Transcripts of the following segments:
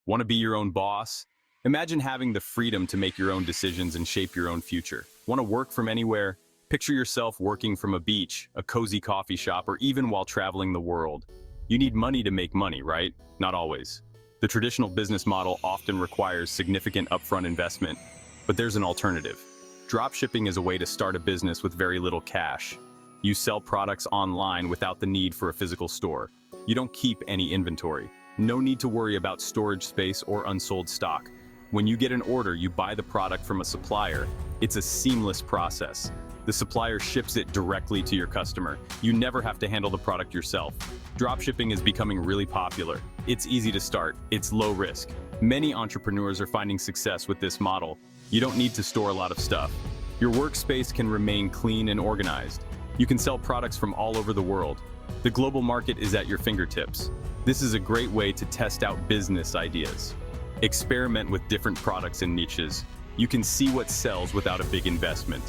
Want to be your own boss? Imagine having the freedom to make your own decisions and shape your own future. Want to work from anywhere? Picture yourself working from a beach, a cozy coffee shop, or even while traveling the world. You need money to make money, right? Not always. The traditional business model often requires significant upfront investment, but there's an alternative. Dropshipping is a way to start a business with very little cash. You sell products online without the need for a physical store. You don't keep any inventory. No need to worry about storage space or unsold stock. When you get an order, you buy the product from a supplier. It's a seamless process. The supplier ships it directly to your customer. You never have to handle the product yourself. Dropshipping is becoming really popular. It's easy to start. It's low risk. Many entrepreneurs are finding success with this model. You don't need to store a lot of stuff. Your workspace can remain clean and organized. You can sell products from all over the world. The global market is at your fingertips. This is a great way to test out business ideas. Experiment with different products and niches. You can see what sells without a big investment.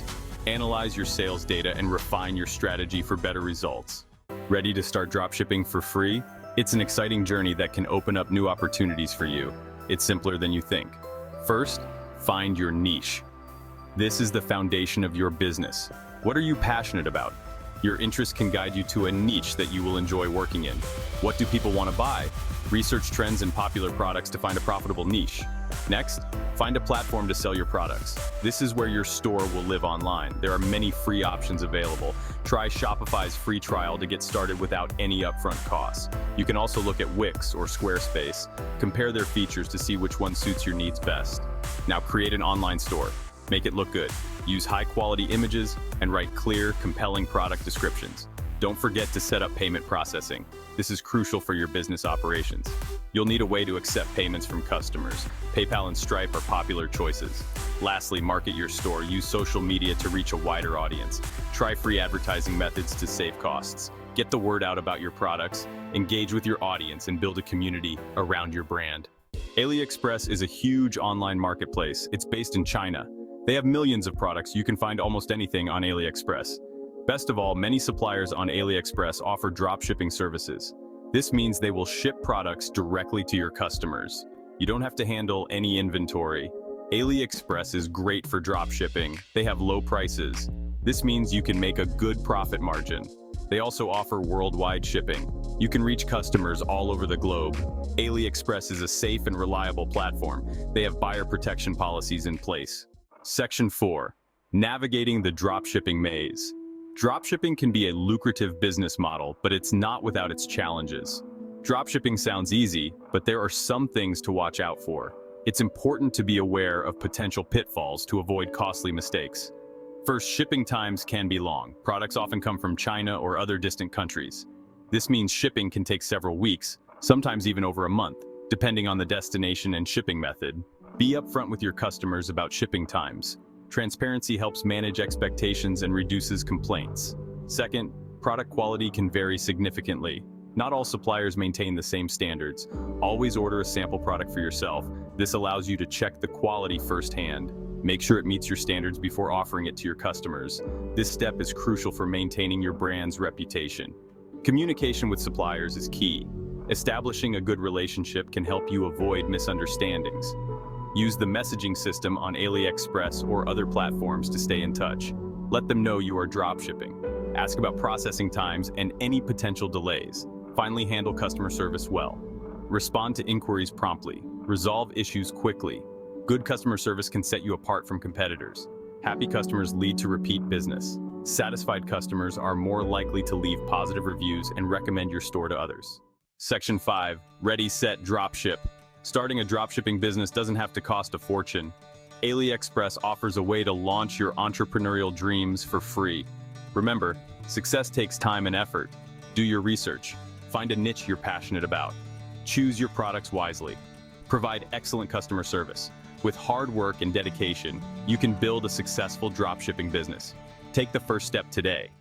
Analyze your sales data and refine your strategy for better results. Ready to start dropshipping for free? It's an exciting journey that can open up new opportunities for you. It's simpler than you think. First, find your niche. This is the foundation of your business. What are you passionate about? Your interests can guide you to a niche that you will enjoy working in. What do people want to buy? Research trends and popular products to find a profitable niche. Next, find a platform to sell your products. This is where your store will live online. There are many free options available. Try Shopify's free trial to get started without any upfront costs. You can also look at Wix or Squarespace. Compare their features to see which one suits your needs best. Now create an online store. Make it look good. Use high-quality images and write clear, compelling product descriptions. Don't forget to set up payment processing. This is crucial for your business operations. You'll need a way to accept payments from customers. PayPal and Stripe are popular choices. Lastly, market your store. Use social media to reach a wider audience. Try free advertising methods to save costs. Get the word out about your products, engage with your audience, and build a community around your brand. AliExpress is a huge online marketplace. It's based in China. They have millions of products. You can find almost anything on AliExpress. Best of all, many suppliers on AliExpress offer dropshipping services. This means they will ship products directly to your customers. You don't have to handle any inventory. AliExpress is great for dropshipping. They have low prices. This means you can make a good profit margin. They also offer worldwide shipping. You can reach customers all over the globe. AliExpress is a safe and reliable platform. They have buyer protection policies in place. Section 4. Navigating the dropshipping maze. Dropshipping can be a lucrative business model, but it's not without its challenges. Dropshipping sounds easy, but there are some things to watch out for. It's important to be aware of potential pitfalls to avoid costly mistakes. First, shipping times can be long. Products often come from China or other distant countries. This means shipping can take several weeks, sometimes even over a month, depending on the destination and shipping method. Be upfront with your customers about shipping times. Transparency helps manage expectations and reduces complaints. Second, product quality can vary significantly. Not all suppliers maintain the same standards. Always order a sample product for yourself. This allows you to check the quality firsthand. Make sure it meets your standards before offering it to your customers. This step is crucial for maintaining your brand's reputation. Communication with suppliers is key. Establishing a good relationship can help you avoid misunderstandings. Use the messaging system on AliExpress or other platforms to stay in touch. Let them know you are dropshipping. Ask about processing times and any potential delays. Finally, handle customer service well. Respond to inquiries promptly. Resolve issues quickly. Good customer service can set you apart from competitors. Happy customers lead to repeat business. Satisfied customers are more likely to leave positive reviews and recommend your store to others. Section 5. Ready, set, dropship. Starting a dropshipping business doesn't have to cost a fortune. AliExpress offers a way to launch your entrepreneurial dreams for free. Remember, success takes time and effort. Do your research. Find a niche you're passionate about. Choose your products wisely. Provide excellent customer service. With hard work and dedication, you can build a successful dropshipping business. Take the first step today.